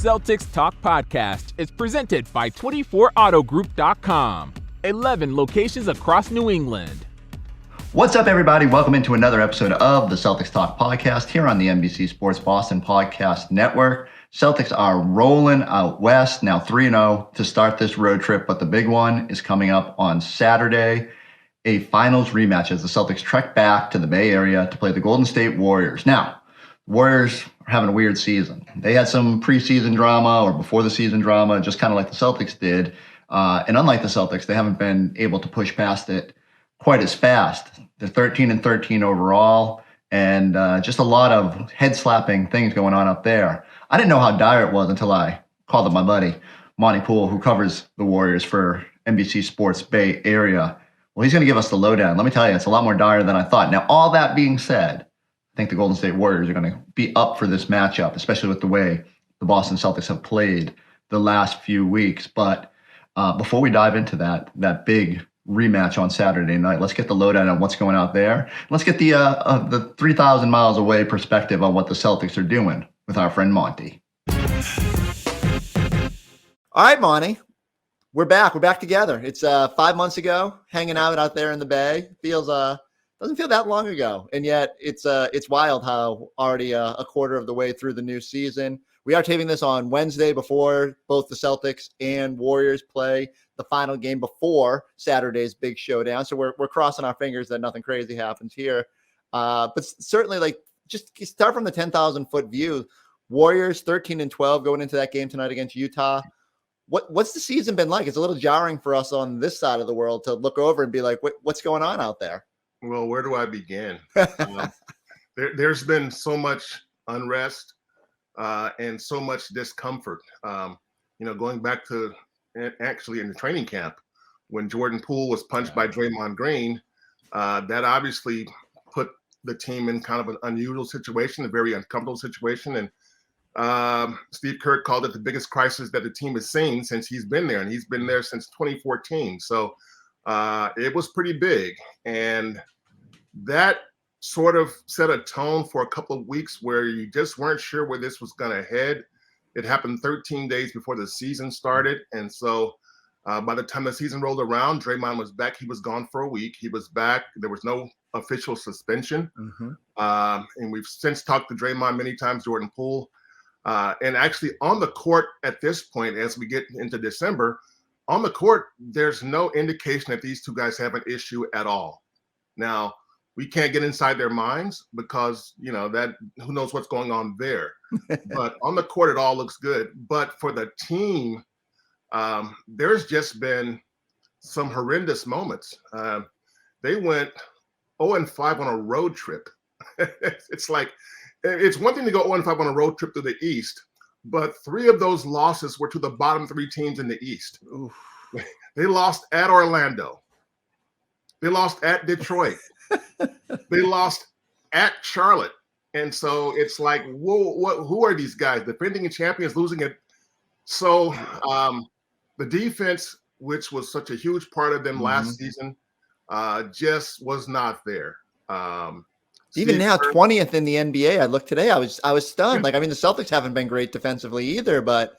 Celtics Talk Podcast is presented by 24autogroup.com. 11 locations across New England. What's up, everybody? Welcome into another episode of the Celtics Talk Podcast here on the NBC Sports Boston Podcast Network. Celtics are rolling out west, now 3-0 to start this road trip, but the big one is coming up on Saturday, a finals rematch as the Celtics trek back to the Bay Area to play the Golden State Warriors. Now, Warriors are having a weird season. They had some preseason drama or before the season drama, just kind of like the Celtics did. And unlike the Celtics, they haven't been able to push past it quite as fast. They're 13-13 overall, and just a lot of head-slapping things going on up there. I didn't know how dire it was until I called up my buddy, Monte Poole, who covers the Warriors for NBC Sports Bay Area. Well, he's going to give us the lowdown. Let me tell you, it's a lot more dire than I thought. Now, all that being said, I think the Golden State Warriors are going to be up for this matchup, especially with the way the Boston Celtics have played the last few weeks. But before we dive into that big rematch on Saturday night, let's get the lowdown on what's going out there. Let's get the 3,000 miles away perspective on what the Celtics are doing with our friend Monte. All right, Monte. We're back. We're back together. It's 5 months ago, hanging out there in the Bay. Doesn't feel that long ago, and yet it's wild how already a quarter of the way through the new season. We are taping this on Wednesday before both the Celtics and Warriors play the final game before Saturday's big showdown. So we're crossing our fingers that nothing crazy happens here. But certainly, just start from the 10,000-foot view. Warriors 13-12 going into that game tonight against Utah. What's the season been like? It's a little jarring for us on this side of the world to look over and be like, what's going on out there? Well, where do I begin? There's been so much unrest and so much discomfort. Going back to actually in the training camp when Jordan Poole was punched by Draymond Green, that obviously put the team in kind of an unusual situation, a very uncomfortable situation. And Steve Kerr called it the biggest crisis that the team has seen since he's been there, and he's been there since 2014. So it was pretty big, and that sort of set a tone for a couple of weeks where you just weren't sure where this was going to head. It happened 13 days before the season started, and so by the time the season rolled around, Draymond was back. He was gone for a week. He was back. There was no official suspension, and we've since talked to Draymond many times, Jordan Poole, and actually on the court at this point, as we get into December, on the court, there's no indication that these two guys have an issue at all. Now, we can't get inside their minds because, that who knows what's going on there. But on the court, it all looks good. But for the team, there's just been some horrendous moments. They went 0-5 on a road trip. It's one thing to go 0-5 on a road trip to the East, but 3 of those losses were to the bottom 3 teams in the East. Oof. They lost at Orlando. They lost at Detroit. They lost at Charlotte. And so it's like, whoa, who are these guys? Defending champions losing it. So the defense, which was such a huge part of them last season, just was not there. Even now, 20th in the NBA. I looked today. I was stunned. The Celtics haven't been great defensively either, but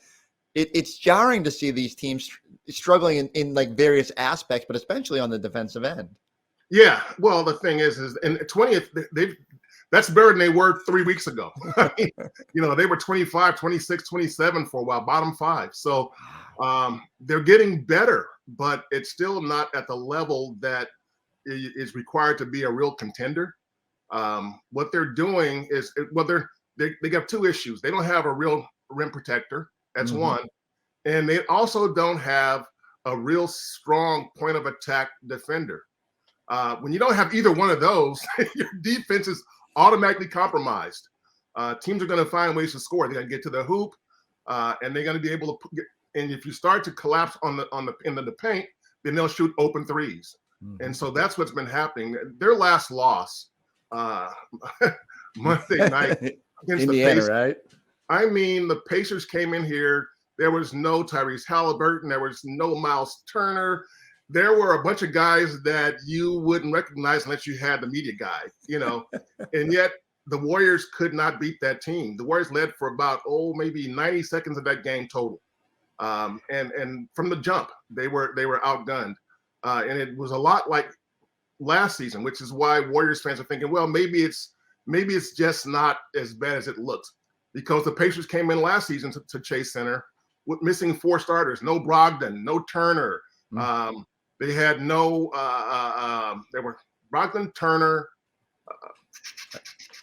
it's jarring to see these teams struggling in various aspects, but especially on the defensive end. Yeah. Well, the thing is in 20th, that's better than they were 3 weeks ago. They were 25, 26, 27 for a while, bottom 5. So they're getting better, but it's still not at the level that is required to be a real contender. What they're doing is, they got 2 issues. They don't have a real rim protector. That's one. And they also don't have a real strong point of attack defender. When you don't have either one of those, your defense is automatically compromised. Teams are going to find ways to score. They're going to get to the hoop, and they're going to be able to. And if you start to collapse in the paint, then they'll shoot open threes. And so that's what's been happening. Their last loss Monday night against Indiana, the Pacers. right? I mean, the Pacers came in here. There was no Tyrese Halliburton. There was no Miles Turner. There were a bunch of guys that you wouldn't recognize unless you had the media guy, and yet the Warriors could not beat that team. The Warriors led for about maybe 90 seconds of that game total, and from the jump they were outgunned, and it was a lot like last season, which is why Warriors fans are thinking, well, maybe it's just not as bad as it looks, because the Pacers came in last season to Chase Center with missing 4 starters, no Brogdon, no Turner. They had no they were Brogdon, Turner.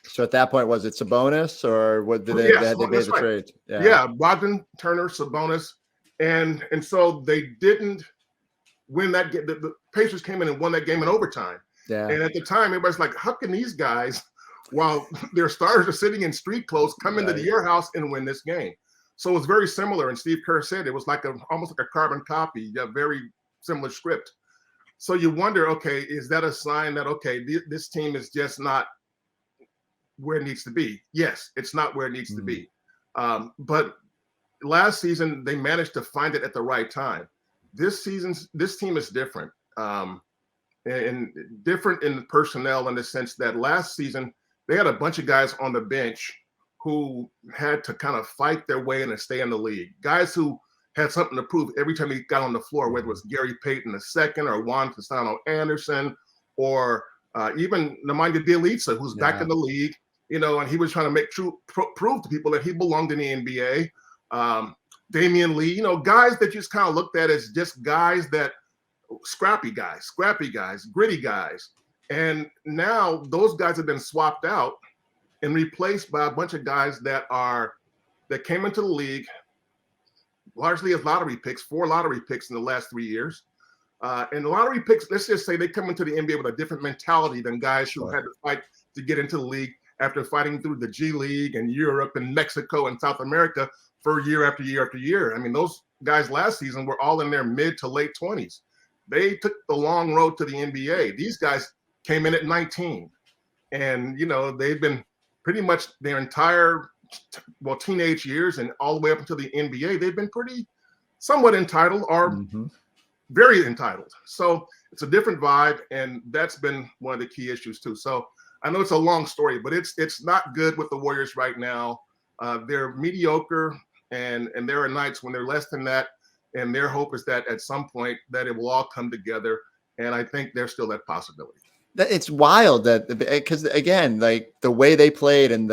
So at that point, was it Sabonis, or what did they made the trade? Yeah, Brogdon, Turner, Sabonis, and so they didn't win that game. The Pacers came in and won that game in overtime. Yeah. And at the time, everybody's like, how can these guys, while their stars are sitting in street clothes, come into your house and win this game? So it's very similar. And Steve Kerr said it was like almost like a carbon copy, a very similar script. So you wonder, okay, is that a sign that, okay, this team is just not where it needs to be? Yes, it's not where it needs to be. But last season, they managed to find it at the right time. This team is different, and different in personnel in the sense that last season, they had a bunch of guys on the bench who had to kind of fight their way in and stay in the league. Guys who had something to prove every time he got on the floor, whether it was Gary Payton II or Juan Castano Anderson, or even Nemanja Bjelica, who's back in the league, and he was trying to prove to people that he belonged in the NBA. Damian Lee, guys that you just kind of looked at as just guys that scrappy guys, gritty guys. And now those guys have been swapped out and replaced by a bunch of guys that came into the league largely as lottery picks, 4 lottery picks in the last 3 years. And the lottery picks, let's just say they come into the NBA with a different mentality than guys who had to fight to get into the league after fighting through the G League and Europe and Mexico and South America for year after year after year. I mean, those guys last season were all in their mid to late 20s. They took the long road to the NBA. These guys came in at 19. And, they've been pretty much their entire, teenage years and all the way up until the NBA, they've been somewhat entitled or very entitled. So it's a different vibe, and that's been one of the key issues too. So I know it's a long story, but it's not good with the Warriors right now. They're mediocre, and there are nights when they're less than that, and their hope is that at some point that it will all come together, and I think there's still that possibility. It's wild because again, like the way they played and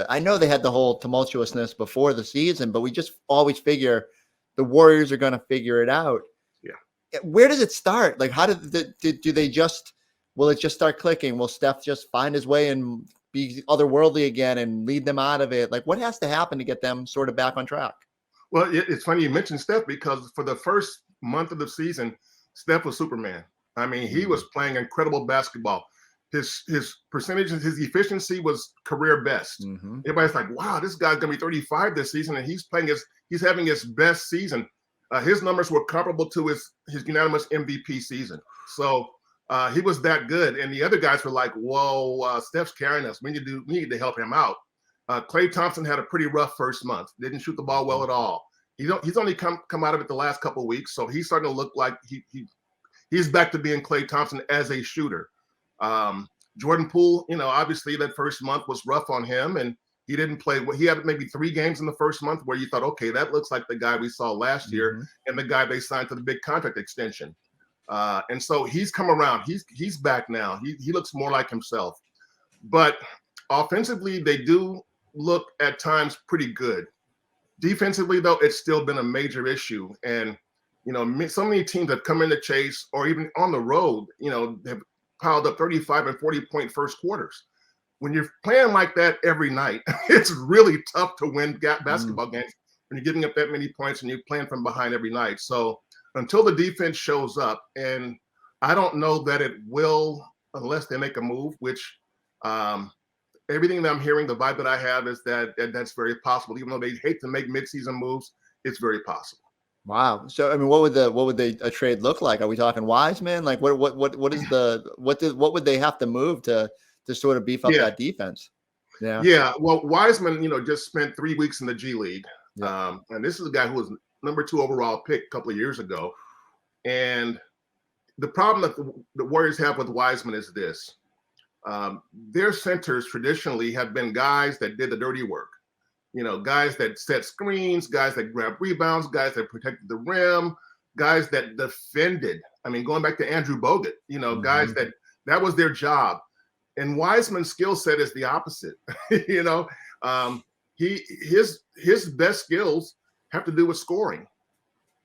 I know they had the whole tumultuousness before the season, but we just always figure the Warriors are going to figure it out. Yeah. Where does it start? Like, how will it just start clicking? Will Steph just find his way and be otherworldly again and lead them out of it? Like, what has to happen to get them sort of back on track? Well, it's funny you mentioned Steph, because for the first month of the season, Steph was Superman. I mean, he was playing incredible basketball. His percentages, his efficiency was career best. Everybody's like, wow, this guy's going to be 35 this season, and he's having his best season. His numbers were comparable to his unanimous MVP season. So he was that good. And the other guys were like, whoa, Steph's carrying us. We need to help him out. Klay Thompson had a pretty rough first month. Didn't shoot the ball well at all. He's only come out of it the last couple of weeks. So he's starting to look like he's back to being Klay Thompson as a shooter. Jordan Poole, obviously that first month was rough on him, and he didn't play. He had maybe 3 games in the first month where you thought, okay, that looks like the guy we saw last year and the guy they signed to the big contract extension. And so he's come around. He's back now. He looks more like himself. But offensively, they do look at times pretty good. Defensively, though, it's still been a major issue. And so many teams have come in to chase, or even on the road, have piled up 35 and 40-point first quarters. When you're playing like that every night, it's really tough to win basketball games when you're giving up that many points and you're playing from behind every night. So until the defense shows up, and I don't know that it will unless they make a move, which everything that I'm hearing, the vibe that I have is that's very possible. Even though they hate to make midseason moves, it's very possible. Wow. So I mean, what would a trade look like? Are we talking Wiseman? Like what would they have to move to sort of beef up that defense? Yeah. Yeah. Well, Wiseman, just spent 3 weeks in the G League. Yeah. And this is a guy who was number 2 overall pick a couple of years ago. And the problem that the Warriors have with Wiseman is this. their centers traditionally have been guys that did the dirty work. Guys that set screens, guys that grabbed rebounds, guys that protected the rim, guys that defended. I mean, going back to Andrew Bogut, guys that was their job. And Wiseman's skill set is the opposite. His best skills have to do with scoring.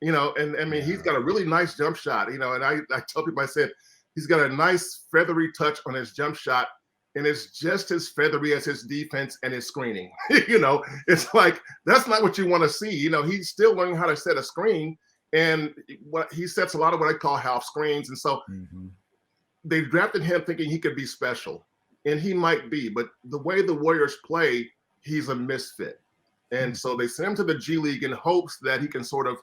And I mean, he's got a really nice jump shot. And I tell people, I said, he's got a nice feathery touch on his jump shot, and it's just as feathery as his defense and his screening. It's like, that's not what you want to see. He's still learning how to set a screen, and what he sets a lot of what I call half screens. And so they drafted him thinking he could be special, and he might be, but the way the Warriors play, he's a misfit. And so they sent him to the G League in hopes that he can sort of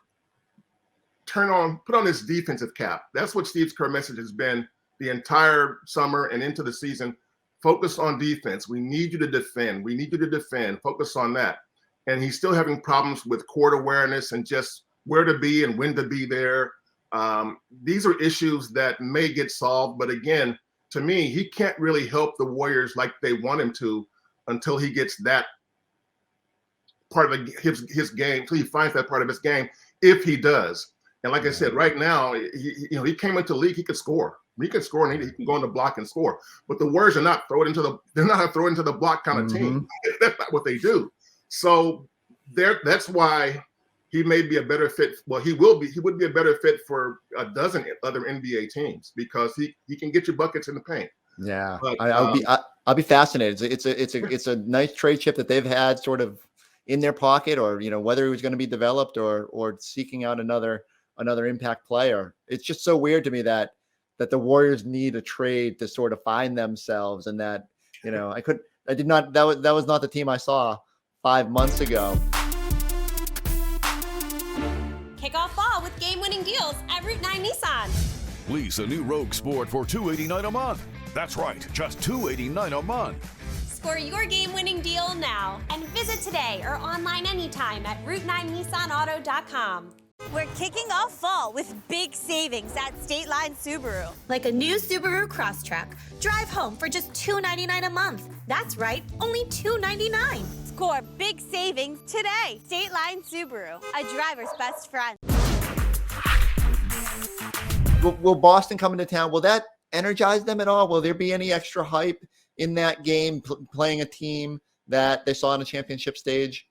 put on his defensive cap. That's what Steve Kerr's message has been the entire summer and into the season. Focus on defense. We need you to defend. We need you to defend. Focus on that. And he's still having problems with court awareness and just where to be and when to be there. These are issues that may get solved. But again, to me, he can't really help the Warriors like they want him to until he gets that part of his game, until he finds that part of his game, if he does. And like I said, right now, he came into the league, he could score. He can score, and he can go on the block and score. But the Warriors are not they're not a throw into the block kind of team. That's not what they do. So that's why he may be a better fit. Well, he would be a better fit for a dozen other NBA teams because he can get you buckets in the paint. Yeah, but, I'll be fascinated. It's a nice trade chip that they've had sort of in their pocket, or whether it was going to be developed or seeking out another impact player. It's just so weird to me that the Warriors need a trade to sort of find themselves, and that that was not the team I saw 5 months ago. Kick off fall with game-winning deals at Route 9 Nissan. Lease a new Rogue Sport for $289 a month. That's right, just $289 a month. Score your game-winning deal now and visit today or online anytime at Route9NissanAuto.com. We're kicking off fall with big savings at State Line Subaru. Like a new Subaru Crosstrek. Drive home for just $299 a month. That's right, only $299. Score big savings today. State Line Subaru, a driver's best friend. Will Boston come into town? Will that energize them at all? Will there be any extra hype in that game, playing a team that they saw on a championship stage?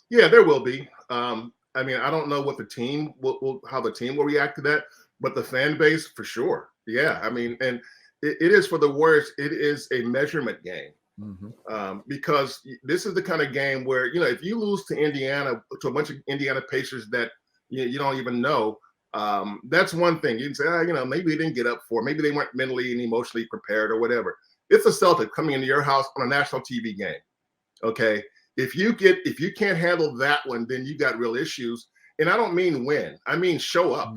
Yeah, there will be. I mean, I don't know what the team how the team will react to that, but the fan base for sure. Yeah, I mean, and it is for the Warriors. It is a measurement game because this is the kind of game where if you lose to Indiana, to a bunch of Indiana Pacers that you don't even know, that's one thing. You can say, maybe they didn't get up for, maybe they weren't mentally and emotionally prepared or whatever. It's a Celtic coming into your house on a national TV game. Okay. If you can't handle that one, then you got real issues. And I don't mean win. I mean show up.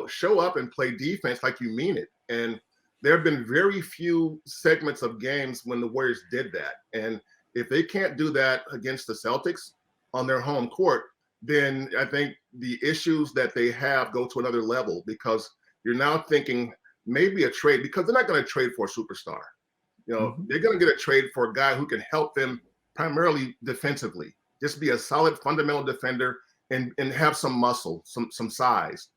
Show up and play defense like you mean it. And there have been very few segments of games when the Warriors did that. And if they can't do that against the Celtics on their home court, then I think the issues that they have go to another level, because you're now thinking maybe a trade, because they're not going to trade for a superstar. They're going to get a trade for a guy who can help them primarily defensively, just be a solid fundamental defender and have some muscle, some size.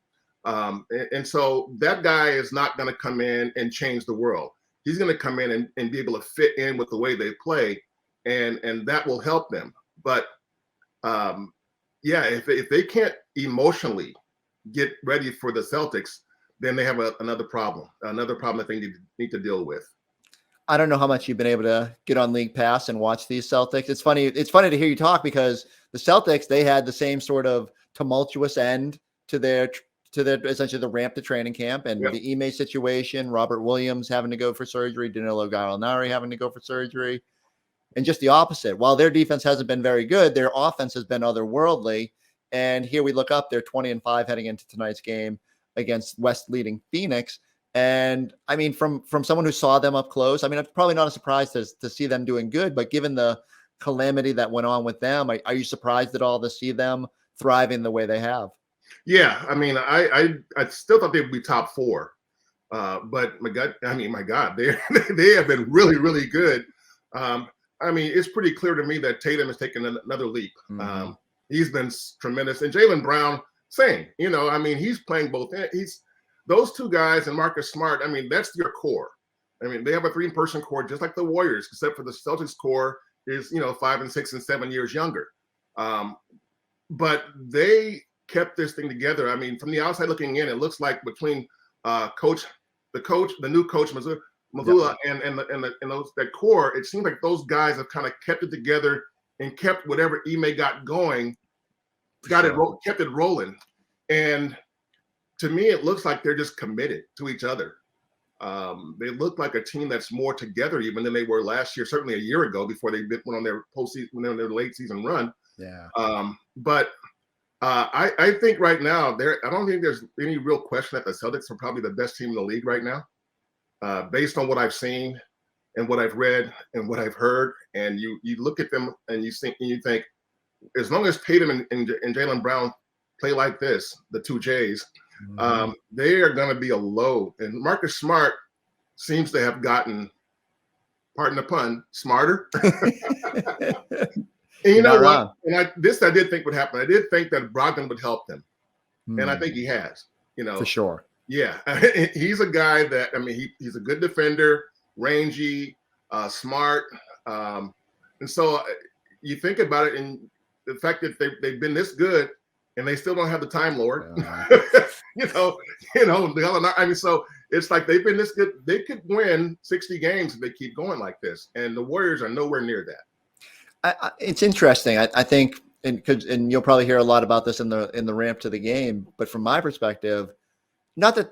And so that guy is not going to come in and change the world. He's going to come in and be able to fit in with the way they play, and that will help them. But if they can't emotionally get ready for the Celtics, then they have another problem that they need to deal with. I don't know how much you've been able to get on League Pass and watch these Celtics. It's funny to hear you talk, because the Celtics, they had the same sort of tumultuous end to their essentially the ramp to training camp, and the Ime situation, Robert Williams having to go for surgery, Danilo Gallinari having to go for surgery, and just the opposite. While their defense hasn't been very good, their offense has been otherworldly. And here we look up, they're 20-5 heading into tonight's game against West leading Phoenix. And I mean, from someone who saw them up close, I mean, it's probably not a surprise to see them doing good, but given the calamity that went on with them, are you surprised at all to see them thriving the way they have? Yeah, I mean, I still thought they would be top four, But my God, they have been really, really good. It's pretty clear to me that Tatum has taken another leap. Mm-hmm. He's been tremendous, and Jaylen Brown, same. He's playing both. He's those two guys and Marcus Smart. That's your core. They have a 3-person core just like the Warriors, except for the Celtics core is 5 and 6 and 7 years younger. But they kept this thing together. From the outside looking in, it looks like between the new coach Mazzulla, and that core, it seems like those guys have kind of kept it together and kept whatever Ime got going, kept it rolling. And to me, it looks like they're just committed to each other. They look like a team that's more together even than they were last year, certainly a year ago before they went on their postseason, their late season run. Yeah. But I think right now I don't think there's any real question that the Celtics are probably the best team in the league right now, based on what I've seen and what I've read and what I've heard. And you look at them and you think, as long as Tatum and Jaylen Brown play like this, the two J's, they are going to be a load. And Marcus Smart seems to have gotten, pardon the pun, smarter. And you know what? And I did think would happen. I did think that Brogdon would help them, and I think he has. For sure. Yeah, he's a guy that he's a good defender, rangy, smart, and so you think about it, and the fact that they've been this good, and they still don't have the Time Lord. So it's like they've been this good. They could win 60 games if they keep going like this, and the Warriors are nowhere near that. It's interesting. I think, and you'll probably hear a lot about this in the ramp to the game. But from my perspective, not that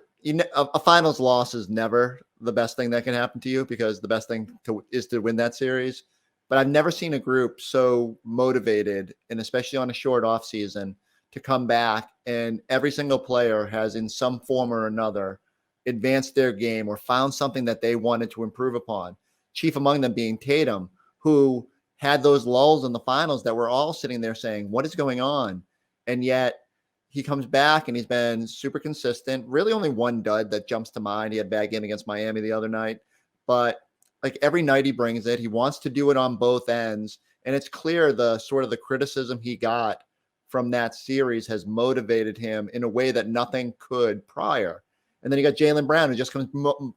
a finals loss is never the best thing that can happen to you, because the best thing is to win that series. But I've never seen a group so motivated, and especially on a short off season, to come back, and every single player has in some form or another advanced their game or found something that they wanted to improve upon. Chief among them being Tatum, who had those lulls in the finals that we're all sitting there saying, what is going on? And yet he comes back and he's been super consistent. Really only one dud that jumps to mind. He had a bad game against Miami the other night, but like every night he brings it. He wants to do it on both ends. And it's clear the sort of the criticism he got from that series has motivated him in a way that nothing could prior. And then you got Jaylen Brown, who just comes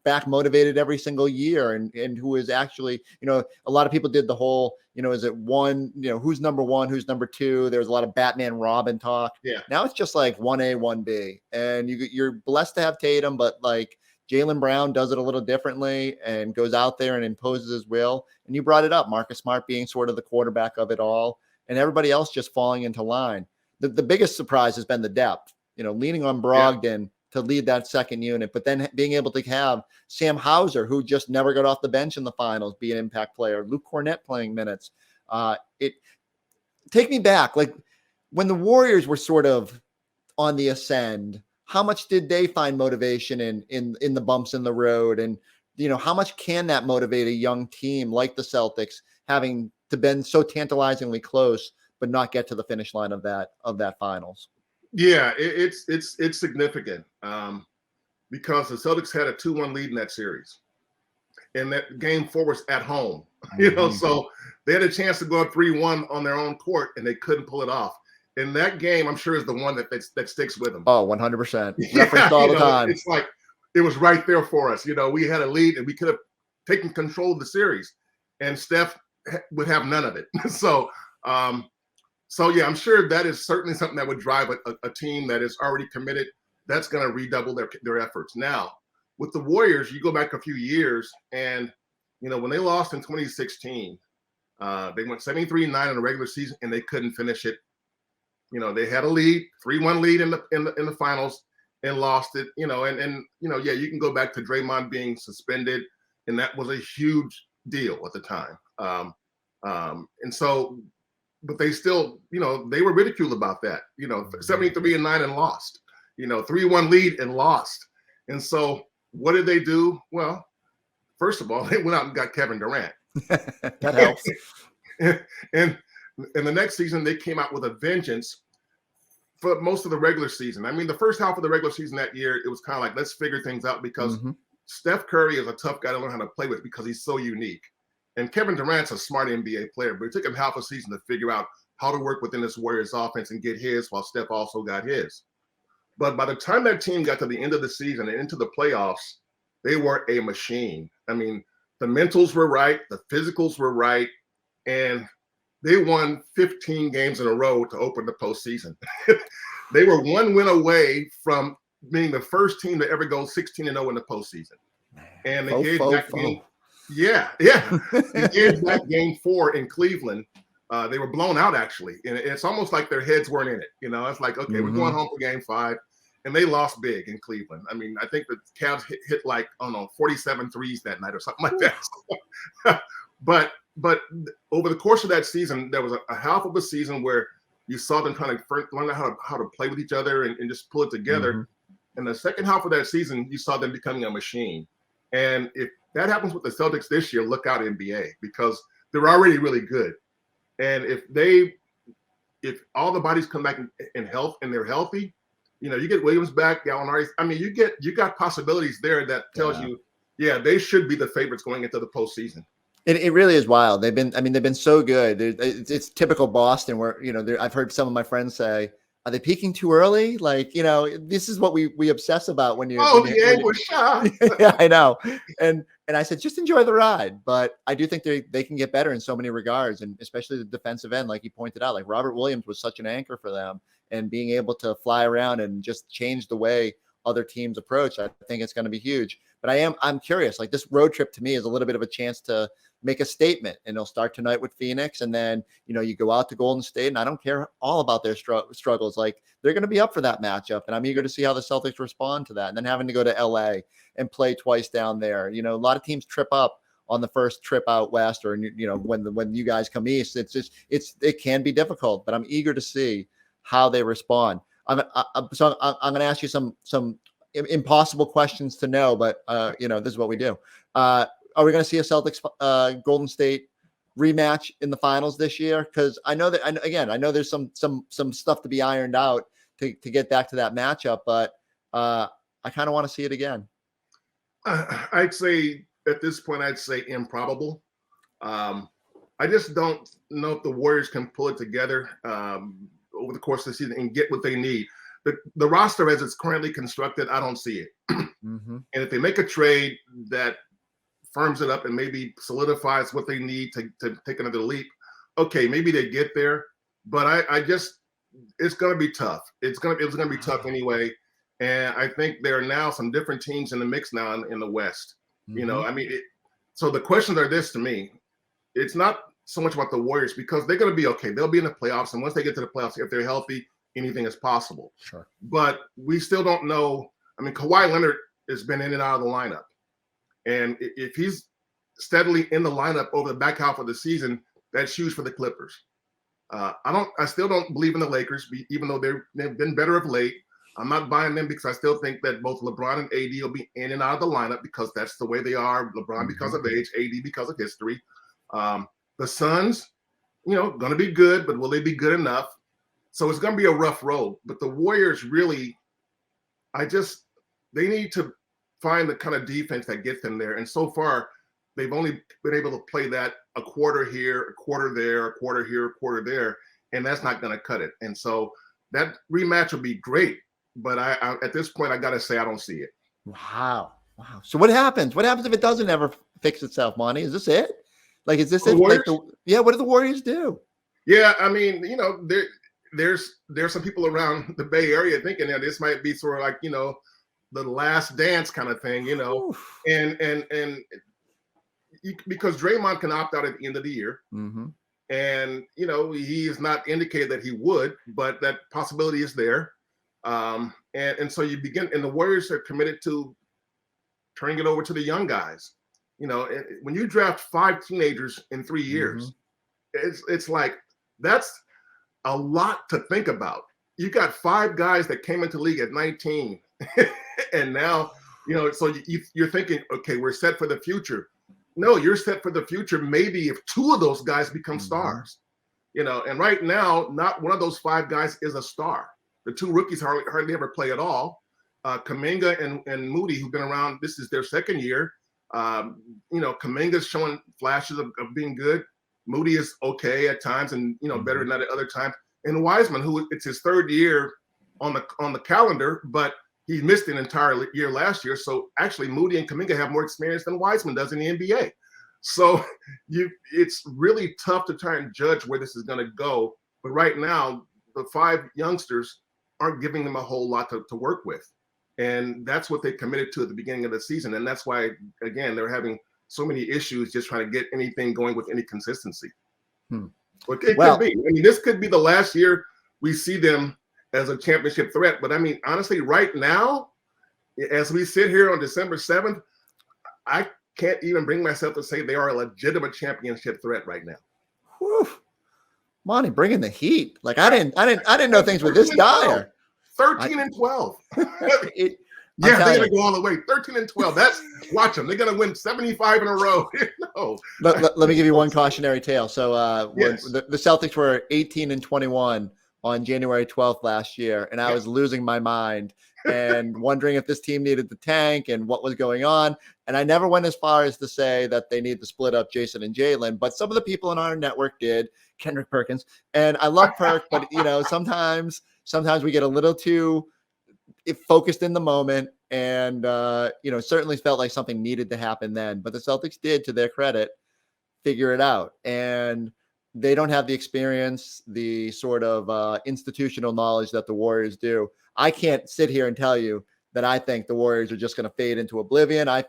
back motivated every single year, and who is actually, a lot of people did the whole, is it one, who's number one, who's number two? There was a lot of Batman Robin talk. Yeah. Now it's just like 1A, 1B. And you're blessed to have Tatum, but like Jaylen Brown does it a little differently and goes out there and imposes his will. And you brought it up, Marcus Smart being sort of the quarterback of it all, and everybody else just falling into line. The biggest surprise has been the depth, leaning on Brogdon to lead that second unit, but then being able to have Sam Hauser, who just never got off the bench in the finals, be an impact player, Luke Cornett playing minutes. Take me back. Like when the Warriors were sort of on the ascend, how much did they find motivation in the bumps in the road? And, how much can that motivate a young team like the Celtics, having to been so tantalizingly close, but not get to the finish line of that finals? Yeah, it's significant because the Celtics had a 2-1 lead in that series, and that game 4 was at home. So they had a chance to go up 3-1 on their own court, and they couldn't pull it off. And that game, I'm sure, is the one that sticks with them. Oh, 100%. Referenced all the time. It's like it was right there for us. We had a lead, and we could have taken control of the series, and Steph would have none of it. So yeah, I'm sure that is certainly something that would drive a team that is already committed. That's going to redouble their efforts. Now, with the Warriors, you go back a few years, and when they lost in 2016, they went 73-9 in the regular season, and they couldn't finish it. They had a lead, 3-1 lead in the finals, and lost it. You can go back to Draymond being suspended, and that was a huge deal at the time. And so. But they still, they were ridiculed about that, 73-9 and lost, 3-1 lead and lost. And so what did they do? Well, first of all, they went out and got Kevin Durant. That helps. And the next season, they came out with a vengeance. for most of the regular season. I mean, the first half of the regular season that year, it was kind of like, let's figure things out because Steph Curry is a tough guy to learn how to play with because he's so unique. And Kevin Durant's a smart NBA player, but it took him half a season to figure out how to work within this Warriors offense and get his while Steph also got his. But by the time that team got to the end of the season and into the playoffs, they were a machine. I mean, the mentals were right, the physicals were right, and they won 15 games in a row to open the postseason. They were one win away from being the first team to ever go 16-0 in the postseason. And they gave that game. Yeah. They gave that game 4 in Cleveland. They were blown out, actually. And it's almost like their heads weren't in it. You know, it's like, okay, we're going home for game 5. And they lost big in Cleveland. I mean, I think the Cavs hit like, I don't know, 47 threes that night or something like that. But over the course of that season, there was a half of a season where you saw them trying to learn how to play with each other and just pull it together. And the second half of that season, you saw them becoming a machine. And if that happens with the Celtics this year, look out NBA because they're already really good. And if all the bodies come back in health and they're healthy, you know, you get Williams back, Gallinari. I mean, you got possibilities there that tells you, they should be the favorites going into the postseason. It really is wild. They've been so good. It's typical Boston where, you know, I've heard some of my friends say, are they peaking too early? Like, you know, this is what we obsess about when you. Was shot. Yeah, I know. And I said, just enjoy the ride. But I do think they can get better in so many regards, and especially the defensive end, like you pointed out. Like Robert Williams was such an anchor for them, and being able to fly around and just change the way other teams approach, I think it's going to be huge. But I'm curious. Like this road trip to me is a little bit of a chance to make a statement, and they'll start tonight with Phoenix, and then you go out to Golden State, and I don't care all about their struggles. Like they're going to be up for that matchup, and I'm eager to see how the Celtics respond to that. And then having to go to LA and play twice down there, a lot of teams trip up on the first trip out west, or when you guys come east, it can be difficult. But I'm eager to see how they respond. I'm going to ask you some impossible questions to know, but this is what we do. Are we going to see a Celtics Golden State rematch in the finals this year? Because I know there's some stuff to be ironed out to get back to that matchup, but I kind of want to see it again. I'd say at this point, improbable. I just don't know if the Warriors can pull it together over the course of the season and get what they need. The roster as it's currently constructed, I don't see it. And if they make a trade that firms it up and maybe solidifies what they need to take another leap, okay, maybe they get there. But it's going to be tough. It was going to be tough anyway. And I think there are now some different teams in the mix now in the West. So the questions are this to me. It's not so much about the Warriors because they're going to be okay. They'll be in the playoffs. And once they get to the playoffs, if they're healthy, anything is possible. Sure. But we still don't know. I mean, Kawhi Leonard has been in and out of the lineup. And if he's steadily in the lineup over the back half of the season, that's huge for the Clippers. I still don't believe in the Lakers, even though they've been better of late. I'm not buying them because I still think that both LeBron and AD will be in and out of the lineup because that's the way they are. LeBron because of age, AD because of history. The Suns, going to be good, but will they be good enough? So it's going to be a rough road. But the Warriors really, they need to find the kind of defense that gets them there. And so far, they've only been able to play that a quarter here, a quarter there, a quarter here, a quarter there, and that's not going to cut it. And so that rematch will be great. But I at this point, I got to say I don't see it. Wow. So what happens? What happens if it doesn't ever fix itself, Monte? Is this it? Like, is this it? Like what do the Warriors do? Yeah, I mean, there's some people around the Bay Area thinking that this might be sort of like, the last dance kind of thing, and because Draymond can opt out at the end of the year. And, he has not indicated that he would, but that possibility is there. And so you begin, and the Warriors are committed to turning it over to the young guys. When you draft 5 teenagers in 3 years, it's like, that's a lot to think about. You got 5 guys that came into the league at 19 and now, so you're thinking, okay, we're set for the future. No, you're set for the future. Maybe if 2 of those guys become stars, and right now, not one of those 5 guys is a star. The two rookies hardly ever play at all. Kuminga and Moody, who've been around, this is their second year. Kuminga's showing flashes of being good. Moody is okay at times and, better than that at other times. And Wiseman, who it's his third year on the calendar, but he missed an entire year last year. So actually Moody and Kuminga have more experience than Wiseman does in the NBA. So it's really tough to try and judge where this is going to go. But right now, the five youngsters aren't giving them a whole lot to work with. And that's what they committed to at the beginning of the season. And that's why, again, they're having so many issues just trying to get anything going with any consistency. But it could be. I mean, this could be the last year we see them as a championship threat. But I mean, honestly, right now, as we sit here on December 7th, I can't even bring myself to say they are a legitimate championship threat right now. Whew. Monty, bringing the heat. Like I didn't know things were this dire. 13-12. They're gonna go all the way. 13-12. Watch them. They're gonna win 75 in a row. No. Let me give you one cautionary tale. So Yes. the Celtics were 18-21 on January 12th last year, and I was losing my mind and wondering if this team needed the tank and what was going on. And I never went as far as to say that they need to split up Jason and Jalen, but some of the people in our network did. Kendrick Perkins, and I love Perk, but sometimes we get a little too focused in the moment, and certainly felt like something needed to happen then. But the Celtics did, to their credit, figure it out, and they don't have the experience, the sort of institutional knowledge that the Warriors do. I can't sit here and tell you that I think the Warriors are just going to fade into oblivion. I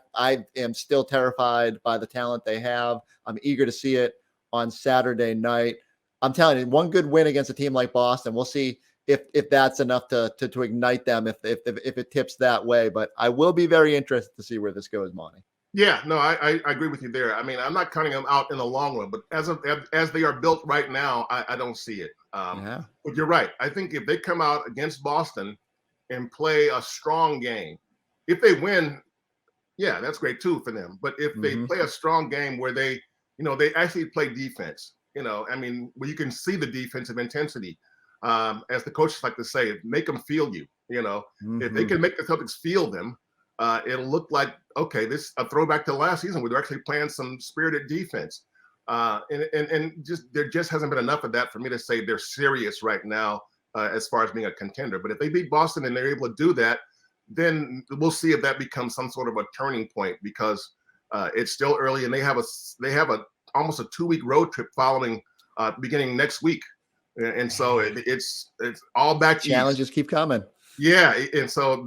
am still terrified by the talent they have. I'm eager to see it on Saturday night. I'm telling you, one good win against a team like Boston. We'll see if that's enough to ignite them if it tips that way. But I will be very interested to see where this goes, Monty. Yeah, no, I agree with you there. I mean, I'm not counting them out in the long run, but as they are built right now, I don't see it. But you're right. I think if they come out against Boston and play a strong game, if they win, yeah, that's great too for them. But if they play a strong game where they actually play defense, where you can see the defensive intensity, as the coaches like to say, make them feel you, if they can make the Celtics feel them, it'll look like, okay, this a throwback to last season where they're actually playing some spirited defense. And there just hasn't been enough of that for me to say they're serious right now as far as being a contender. But if they beat Boston and they're able to do that, then we'll see if that becomes some sort of a turning point, because it's still early and they have almost a 2-week road trip following beginning next week. And so it's all back. Challenges keep coming. Yeah. And so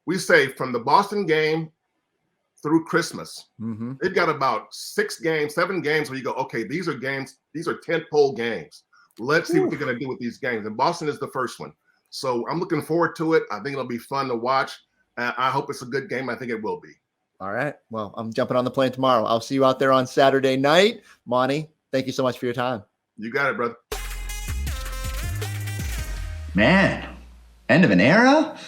we say from the Boston game through Christmas, they've got about 7 games where you go, okay, these are tentpole games. Let's see what they're going to do with these games. And Boston is the first one. So I'm looking forward to it. I think it'll be fun to watch. I hope it's a good game. I think it will be. All right. Well, I'm jumping on the plane tomorrow. I'll see you out there on Saturday night. Monty, thank you so much for your time. You got it, brother. Man, end of an era?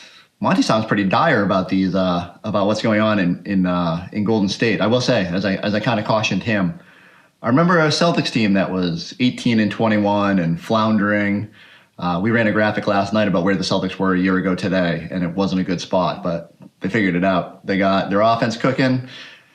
Monty sounds pretty dire about these about what's going on in Golden State. I will say, as I kind of cautioned him, I remember a Celtics team that was 18-21 and floundering. We ran a graphic last night about where the Celtics were a year ago today, and it wasn't a good spot, but they figured it out. They got their offense cooking.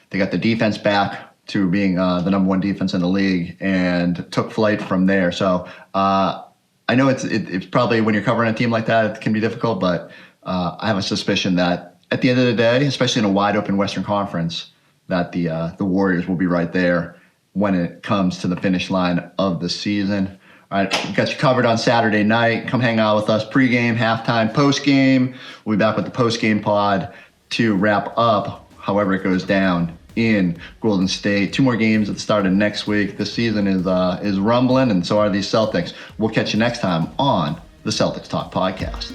They got the defense back to being the number one defense in the league, and took flight from there. So I know it's probably, when you're covering a team like that, it can be difficult, but I have a suspicion that at the end of the day, especially in a wide open Western Conference, that the Warriors will be right there when it comes to the finish line of the season. All right, we got you covered on Saturday night. Come hang out with us pregame, halftime, postgame. We'll be back with the postgame pod to wrap up however it goes down in Golden State. 2 more games at the start of next week. This season is rumbling, and so are these Celtics. We'll catch you next time on the Celtics Talk Podcast.